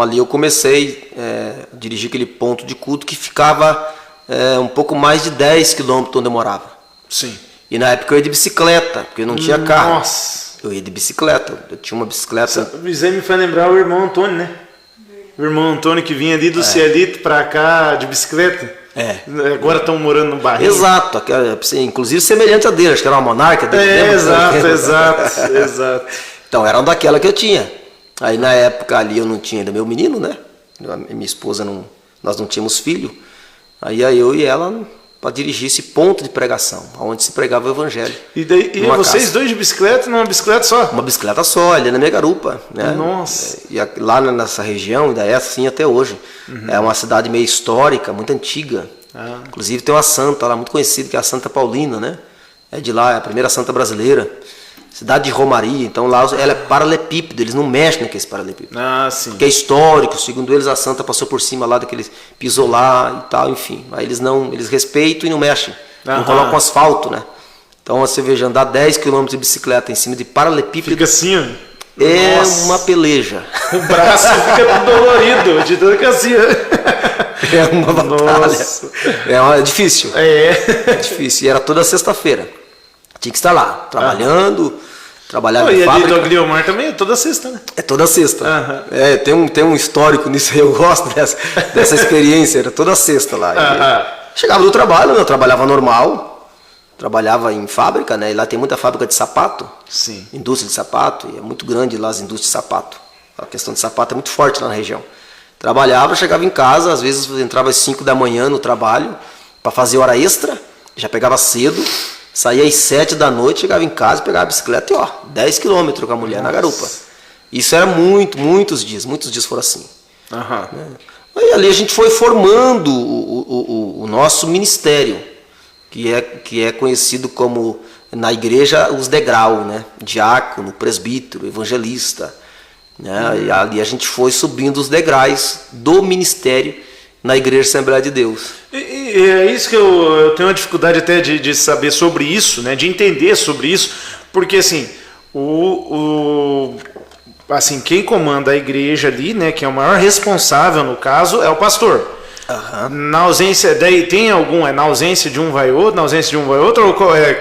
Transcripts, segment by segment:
Então ali eu comecei a dirigir aquele ponto de culto que ficava um pouco mais de 10 quilômetros onde eu morava. Sim. E na época eu ia de bicicleta, porque eu não tinha carro. Nossa. Eu ia de bicicleta, eu tinha uma bicicleta. Você me faz lembrar o irmão Antônio, né? O irmão Antônio que vinha ali do Cielito pra cá de bicicleta. Agora estão morando no Barreiro. Exato, inclusive semelhante a dele, acho que era uma monarca dele. Exato. Então era uma daquela que eu tinha. Aí na época ali eu não tinha ainda meu menino, né? Minha esposa, nós não tínhamos filho. Aí eu e ela para dirigir esse ponto de pregação, onde se pregava o evangelho. E vocês dois de bicicleta, numa bicicleta só? Uma bicicleta só, ali na minha garupa, né? Nossa! E lá nessa região, ainda é assim até hoje. É uma cidade meio histórica, muito antiga. Inclusive tem uma santa lá, muito conhecida, que é a Santa Paulina, né? É de lá, é a primeira santa brasileira. Cidade de Romaria, então lá ela é paralelepípedo, eles não mexem naqueles paralelepípedos. Sim. Porque é histórico, segundo eles a santa passou por cima lá daqueles, pisou lá e tal, enfim. Aí eles respeitam e não mexem, não colocam asfalto, né? Então você veja, andar 10 km de bicicleta em cima de paralelepípedo. Fica assim, ó. É Nossa. uma peleja. O braço fica todo dolorido, de tanto que assim. É uma batalha. É difícil. É difícil. E era toda sexta-feira. Tinha que estar lá, trabalhando, trabalhava em fábrica. E a do Gliomar também é toda sexta, né? É toda sexta. Tem um histórico nisso aí, eu gosto dessa experiência, era toda sexta lá. Chegava do trabalho, eu trabalhava normal, trabalhava em fábrica, né? E lá tem muita fábrica de sapato, sim. Indústria de sapato, e é muito grande lá as indústrias de sapato. A questão de sapato é muito forte lá na região. Trabalhava, chegava em casa, às vezes entrava às 5 da manhã no trabalho, para fazer hora extra, já pegava cedo, saía às 7 da noite, chegava em casa, pegava a bicicleta e 10 quilômetros com a mulher na garupa. Isso era muitos dias foram assim. Né? Aí ali a gente foi formando o nosso ministério, que é conhecido como, na igreja, os degraus, né? Diácono, presbítero, evangelista. Né? E ali a gente foi subindo os degraus do ministério na Igreja Assembleia de Deus. E é isso que eu tenho uma dificuldade até de saber sobre isso, né? De entender sobre isso, porque assim, assim, quem comanda a igreja ali, né, que é o maior responsável no caso, é o pastor. Na ausência, daí tem algum, na ausência de um vai outro, na ausência de um vai outro, ou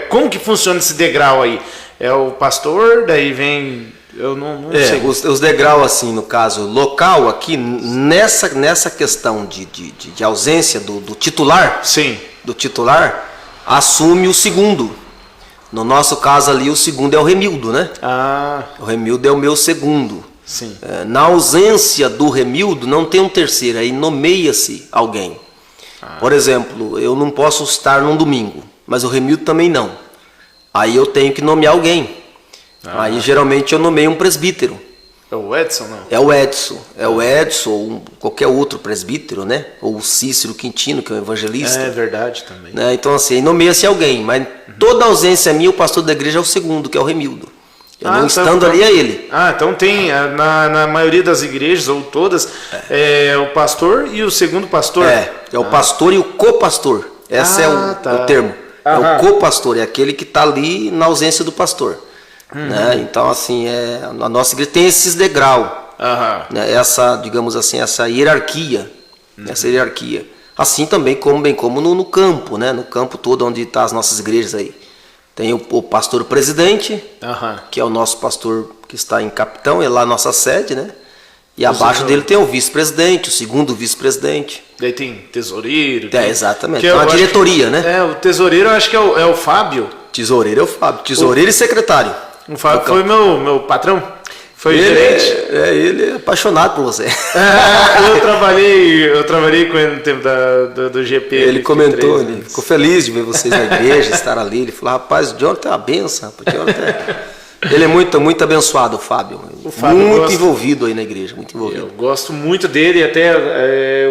como que funciona esse degrau aí? É o pastor, daí vem... Eu não sei. Os degraus, assim, no caso local, aqui, nessa questão de ausência do titular, sim, do titular, assume o segundo. No nosso caso ali, o segundo é o Remildo, né? O Remildo é o meu segundo. Sim. Na ausência do Remildo, não tem um terceiro, aí nomeia-se alguém. Por exemplo, eu não posso estar num domingo, mas o Remildo também não. Aí eu tenho que nomear alguém. Aí geralmente eu nomeio um presbítero. É o Edson, não? É o Edson, ou qualquer outro presbítero, né? Ou o Cícero Quintino, que é um evangelista. É verdade também. Né? Então assim, aí nomeia-se alguém, mas toda ausência minha, o pastor da igreja é o segundo, que é o Remildo. Eu não estando ali é ele. Então tem, na maioria das igrejas, ou todas, é o pastor e o segundo pastor? É o pastor e o copastor. Esse é o termo. É o copastor, é aquele que está ali na ausência do pastor. Né? Então, assim, a nossa igreja tem esses degraus, né? Digamos assim, essa hierarquia, Assim também, bem como no campo, né? No campo todo onde estão as nossas igrejas aí. Tem o pastor presidente, que é o nosso pastor que está em Capitão, é lá a nossa sede, né? E abaixo dele tem o vice-presidente, o segundo vice-presidente. Daí tem tesoureiro. Exatamente. É uma diretoria, né? O tesoureiro eu acho que é o Fábio. Tesoureiro é o Fábio. Tesoureiro e secretário. O Fábio foi meu patrão. Foi gerente. Ele é apaixonado por você. Eu trabalhei com ele no tempo do GP. Ele comentou, ele ficou feliz de ver vocês na igreja, estar ali. Ele falou, rapaz, o Jonathan é uma benção. Ele é muito abençoado, o Fábio. Muito envolvido aí na igreja, muito envolvido. Eu gosto muito dele, até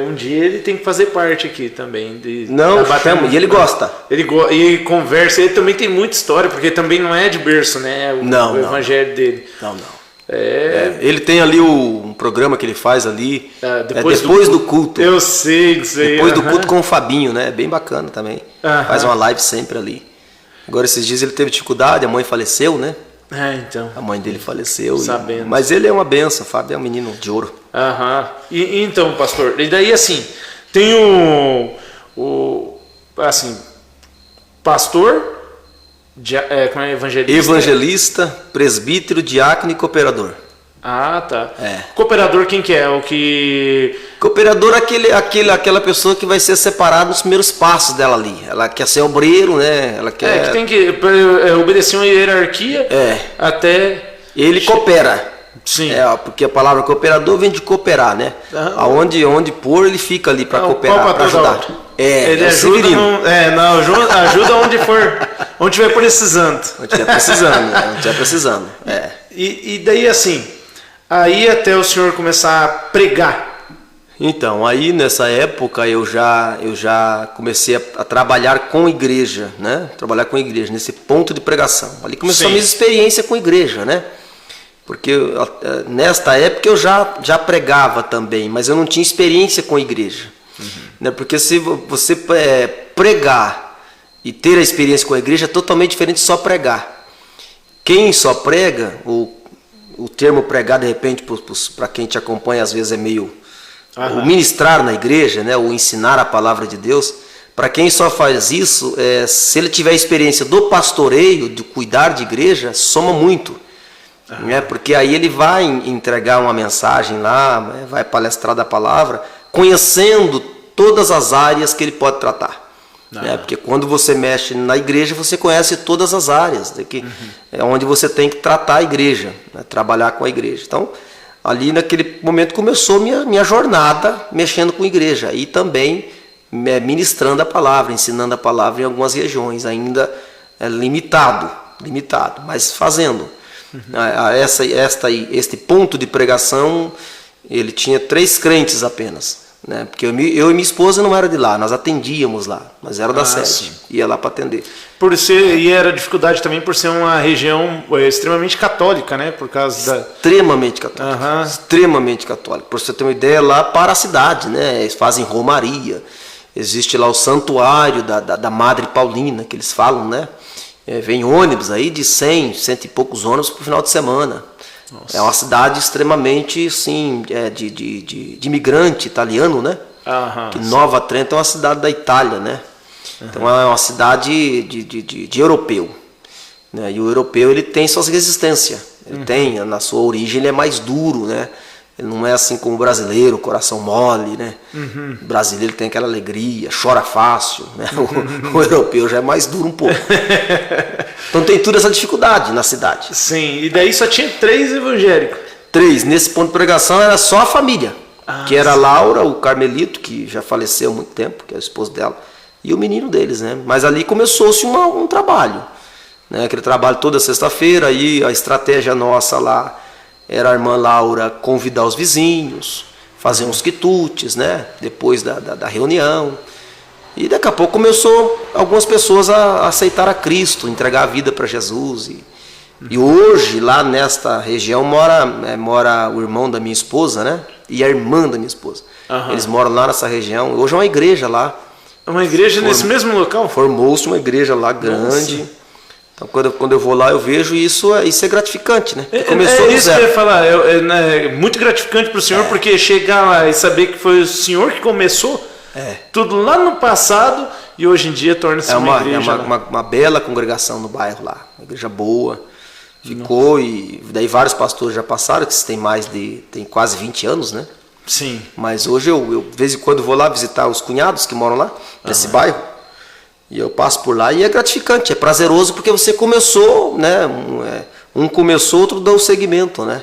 um dia ele tem que fazer parte aqui também. E ele gosta. E conversa, ele também tem muita história, porque também não é de berço, né? O evangelho dele. Não. Ele tem ali um programa que ele faz ali, depois do culto. Eu sei, isso aí. Depois do culto com o Fabinho, né? É bem bacana também. Faz uma live sempre ali. Agora, esses dias ele teve dificuldade, a mãe faleceu, né? Então. A mãe dele faleceu. Sabendo. Mas ele é uma benção, o Fábio é um menino de ouro. Aham. E então, pastor, e daí assim, tem assim, pastor, como é evangelista? Evangelista, presbítero, diácono e cooperador. Ah, tá. É. Cooperador quem que é? O que... Cooperador é aquela pessoa que vai ser separada nos primeiros passos dela ali. Ela quer ser obreiro, né? Ela quer... que tem que obedecer uma hierarquia até... Ele coopera. Sim. Porque a palavra cooperador vem de cooperar, né? Onde pôr, ele fica ali para cooperar, para ajudar. Ele ajuda, ajuda onde for, onde estiver precisando. Onde estiver precisando, né? Onde estiver precisando. E daí assim, aí até o senhor começar a pregar. Então, aí nessa época eu já comecei a trabalhar com igreja, né? Trabalhar com igreja, nesse ponto de pregação. Ali começou a minha experiência com igreja, né? Porque nesta época eu já pregava também, mas eu não tinha experiência com igreja. Né? Porque se você pregar e ter a experiência com a igreja é totalmente diferente de só pregar. Quem só prega, o termo pregar de repente para quem te acompanha às vezes é meio... O ministrar na igreja, né? O ensinar a palavra de Deus, para quem só faz isso, se ele tiver a experiência do pastoreio, de cuidar de igreja, soma muito. Né? Porque aí ele vai entregar uma mensagem lá, vai palestrar da palavra, conhecendo todas as áreas que ele pode tratar. Né? Porque quando você mexe na igreja, você conhece todas as áreas, é onde você tem que tratar a igreja, né? Trabalhar com a igreja. Então, ali naquele momento começou minha jornada mexendo com a igreja e também ministrando a palavra, ensinando a palavra em algumas regiões, ainda limitado, mas fazendo. Este ponto de pregação, ele tinha 3 crentes apenas, né? Porque eu e minha esposa não era de lá, nós atendíamos lá, nós era da sede, ia lá para atender. E era dificuldade também por ser uma região extremamente católica, né? Por causa da... Extremamente católica, extremamente católica. Por você ter uma ideia, lá para a cidade, né? Eles fazem romaria, existe lá o santuário da Madre Paulina, que eles falam, né? Vem ônibus aí de 100 e poucos ônibus por final de semana. Nossa. É uma cidade extremamente, assim, de imigrante italiano, né? Que Nova Trento é uma cidade da Itália, né? Então é uma cidade de europeu. Né? E o europeu ele tem suas resistências. Ele tem, na sua origem, ele é mais duro, né? Ele não é assim como o brasileiro, coração mole, né? O brasileiro tem aquela alegria, chora fácil, né? O europeu já é mais duro um pouco. Então tem toda essa dificuldade na cidade. Sim, e daí só tinha 3 evangélicos. 3, nesse ponto de pregação era só a família. Que era a Laura, o Carmelito, que já faleceu há muito tempo, que é o esposo dela, e o menino deles, né? Mas ali começou-se um trabalho, né? Aquele trabalho toda sexta-feira, aí a estratégia nossa lá era a irmã Laura convidar os vizinhos, fazer uns quitutes, né? Depois da reunião. E daqui a pouco começou algumas pessoas a aceitar a Cristo, entregar a vida para Jesus. E hoje, lá nesta região, mora o irmão da minha esposa, né? E a irmã da minha esposa. Eles moram lá nessa região. Hoje é uma igreja lá. É uma igreja nesse mesmo local? Formou-se uma igreja lá grande. Nossa. Então, quando eu vou lá, eu vejo isso é gratificante, né? Começou isso que eu ia falar. É muito gratificante para o senhor, porque chegar lá e saber que foi o senhor que começou tudo lá no passado e hoje em dia torna-se uma igreja. Uma bela congregação no bairro lá. Uma igreja boa. Ficou e daí vários pastores já passaram, que tem quase 20 anos, né? Sim. Mas hoje eu de vez em quando vou lá visitar os cunhados que moram lá, nesse bairro. E eu passo por lá e é gratificante, é prazeroso porque você começou, né? Um começou, outro deu seguimento, né?